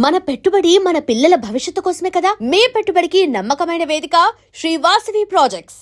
మన పెట్టుబడి మన పిల్లల భవిష్యత్తు కోసమే కదా. మీ పెట్టుబడికి నమ్మకమైన వేదిక శ్రీ వాసవి ప్రాజెక్ట్స్.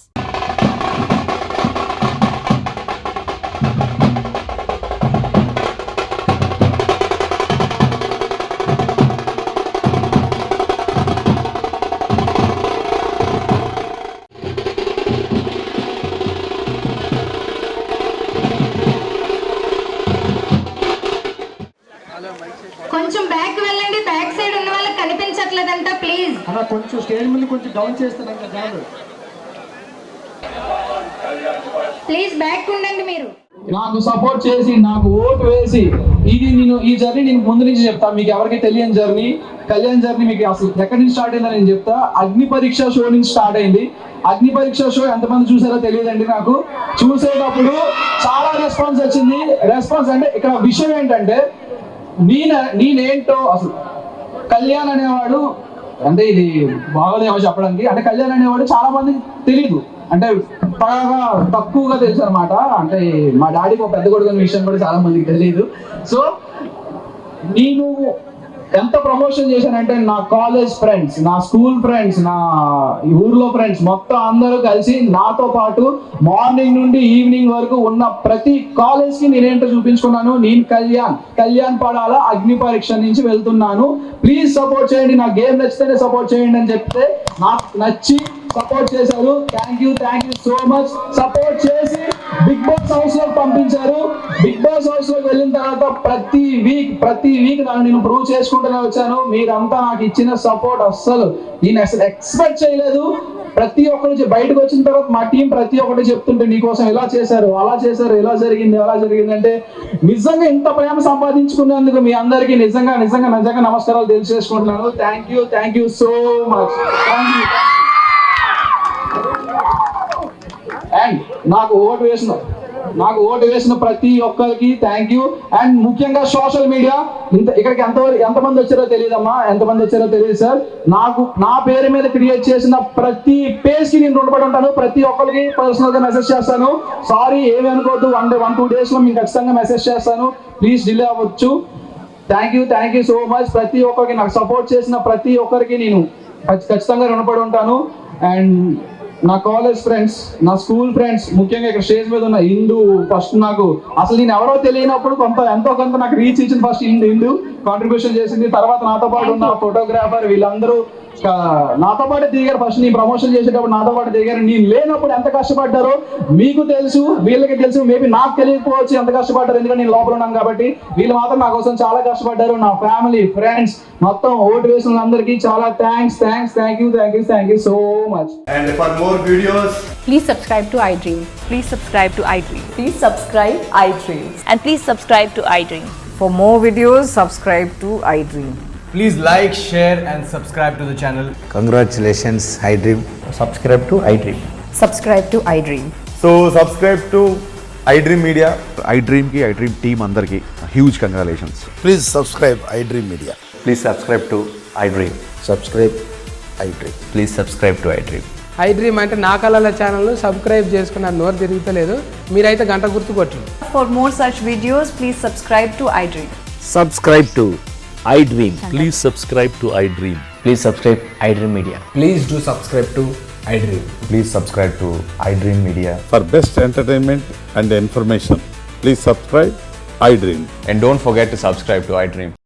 కొంచెం బ్యాక్ వెళ్ళండి, బ్యాక్ సైడ్ ఉన్న వాళ్ళకి కనిపించట్లేదంట ప్లీజ్. అలా కొంచెం స్టేజ్ ముందు కొంచెం డౌన్ చేస్తానంట జాను. ప్లీజ్ బ్యాక్ ఉండండి. మీరు నాకు సపోర్ట్ చేసి నాకు ఓటు వేసి ఈ జర్నీ నేను ముందు నుంచి చెప్తా. మీకు ఎవరికి తెలియని జర్నీ, కళ్యాణ్ జర్నీ మీకు అసలు ఎక్కడి నుంచి స్టార్ట్ అయిందని నేను చెప్తా. అగ్ని పరీక్ష షో నుంచి స్టార్ట్ అయింది. అగ్ని పరీక్ష షో ఎంతమంది చూసారో తెలియదండి. నాకు చూసేటప్పుడు చాలా రెస్పాన్స్ వచ్చింది. రెస్పాన్స్ అంటే ఇక్కడ విషయం ఏంటంటే నేనేంటో అసలు కళ్యాణ్ అనేవాడు, అంటే ఇది బాగోదేమో చెప్పడానికి, అంటే కళ్యాణ్ అనేవాడు చాలా మందికి తెలియదు, అంటే బాగా తక్కువగా తెలుసు అనమాట. అంటే మా డాడీకి ఒక పెద్ద కొడుకు అనే విషయం కూడా చాలా మందికి తెలియదు. సో నేను ఎంత ప్రమోషన్ చేశానంటే నా కాలేజ్ ఫ్రెండ్స్, నా స్కూల్ ఫ్రెండ్స్, నా ఊర్లో ఫ్రెండ్స్ మొత్తం అందరూ కలిసి నాతో పాటు మార్నింగ్ నుండి ఈవినింగ్ వరకు ఉన్న ప్రతి కాలేజ్ కి నేనేంటో చూపించుకున్నాను. నేను కళ్యాణ్ పడాల అగ్ని పరీక్ష నుంచి వెళ్తున్నాను, ప్లీజ్ సపోర్ట్ చేయండి, నా గేమ్ నచ్చితేనే సపోర్ట్ చేయండి అని చెప్తే నాకు నచ్చి సపోర్ట్ చేశారు. Thank you so much. Support చేసి బిగ్ బాస్ హౌస్ లోకి పంపించారు. బిగ్ బాస్ హౌస్ లోకి వెళ్ళిన తర్వాత ప్రతి వీక్ నన్ను నేను ప్రూవ్ చేసుకుంటూనే వచ్చాను. మీరంతా నాకు ఇచ్చిన సపోర్ట్ అస్సలు నేను ఎక్స్పెక్ట్ చేయలేదు. ప్రతి ఒక్కరు బయటకు వచ్చిన తర్వాత మా టీం ప్రతి ఒక్కటి చెప్తుంటే నీకోసం ఇలా చేశారు, అలా చేశారు, ఇలా జరిగింది, అలా జరిగింది అంటే నిజంగా ఇంత ప్రేమ సంపాదించుకున్నందుకు మీ అందరికీ నిజంగా నమస్కారాలు తెలియజేసుకుంటున్నాను. Thank you so much. And నాకు ఓటు వేసిన ప్రతి ఒక్కరికి థ్యాంక్ యూ. అండ్ ముఖ్యంగా సోషల్ మీడియా, ఇక్కడికి ఎంతమంది వచ్చారో తెలియదమ్మా, ఎంతమంది వచ్చారో తెలియదు సార్. నా పేరు మీద క్రియేట్ చేసిన ప్రతి పేజ్ కి నేను రుణపడి ఉంటాను. ప్రతి ఒక్కరికి పర్సనల్ గా మెసేజ్ చేస్తాను. సారీ ఏమి అనుకోవద్దు, 1-2 days లో మీకు ఖచ్చితంగా మెసేజ్ చేస్తాను. ప్లీజ్ డిలే అవ్వచ్చు. Thank you so much. ప్రతి ఒక్కరికి నాకు సపోర్ట్ చేసిన ప్రతి ఒక్కరికి నేను ఖచ్చితంగా రుణపడి ఉంటాను. అండ్ నా కాలేజ్ ఫ్రెండ్స్, నా స్కూల్ ఫ్రెండ్స్, ముఖ్యంగా ఇక్కడ స్టేజ్ మీద ఉన్న హిందూ, ఫస్ట్ నాకు అసలు నేను ఎవరో తెలియనప్పుడు ఎంతో కొంత నాకు రీచ్ ఇచ్చింది. ఫస్ట్ హిందూ కాంట్రిబ్యూషన్ చేసింది. తర్వాత నాతో పాటు ఉన్న ఫోటోగ్రాఫర్, వీళ్ళందరూ నాతో పాటు దిగారు. ఫస్ట్ నేను ప్రమోషన్ చేసేటప్పుడు నాతో పాటు దిగారు. నేను లేనప్పుడు ఎంత కష్టపడ్డారో మీకు తెలుసు, వీళ్ళకి తెలుసు. మేబీ నాకు తెలియకపోవచ్చు ఎంత కష్టపడ్డారు, ఎందుకంటే నేను లోపల ఉన్నాను కాబట్టి. వీళ్ళు మాత్రం నా కోసం చాలా కష్టపడ్డారు. నా ఫ్యామిలీ, ఫ్రెండ్స్, మొత్తం ఓటు వేసిన అందరికీ చాలా thanks. Thank you so much. And for more videos, please subscribe to iDream. Please subscribe to iDream. Please subscribe iDream. And please subscribe to iDream. For more videos, subscribe to iDream. please like, share and subscribe to the channel. Congratulations, iDream. Subscribe to iDream. Subscribe to iDream. So subscribe to iDream Media. iDream team andarki huge congratulations. Please subscribe iDream Media. Please subscribe to iDream. Subscribe iDream. Please subscribe to iDream. iDream అంటే నా కళల channel subscribe చేసుకున్న నోరు తిరుగుతలేదు, మీరైతే గంట గుర్తు కొట్టండి. For more such videos, please subscribe to iDream. Subscribe to iDream. Please subscribe to iDream. Please subscribe iDream Media. Please do subscribe to iDream. Please subscribe to iDream Media. For best entertainment and information, please subscribe iDream. And don't forget to subscribe to iDream.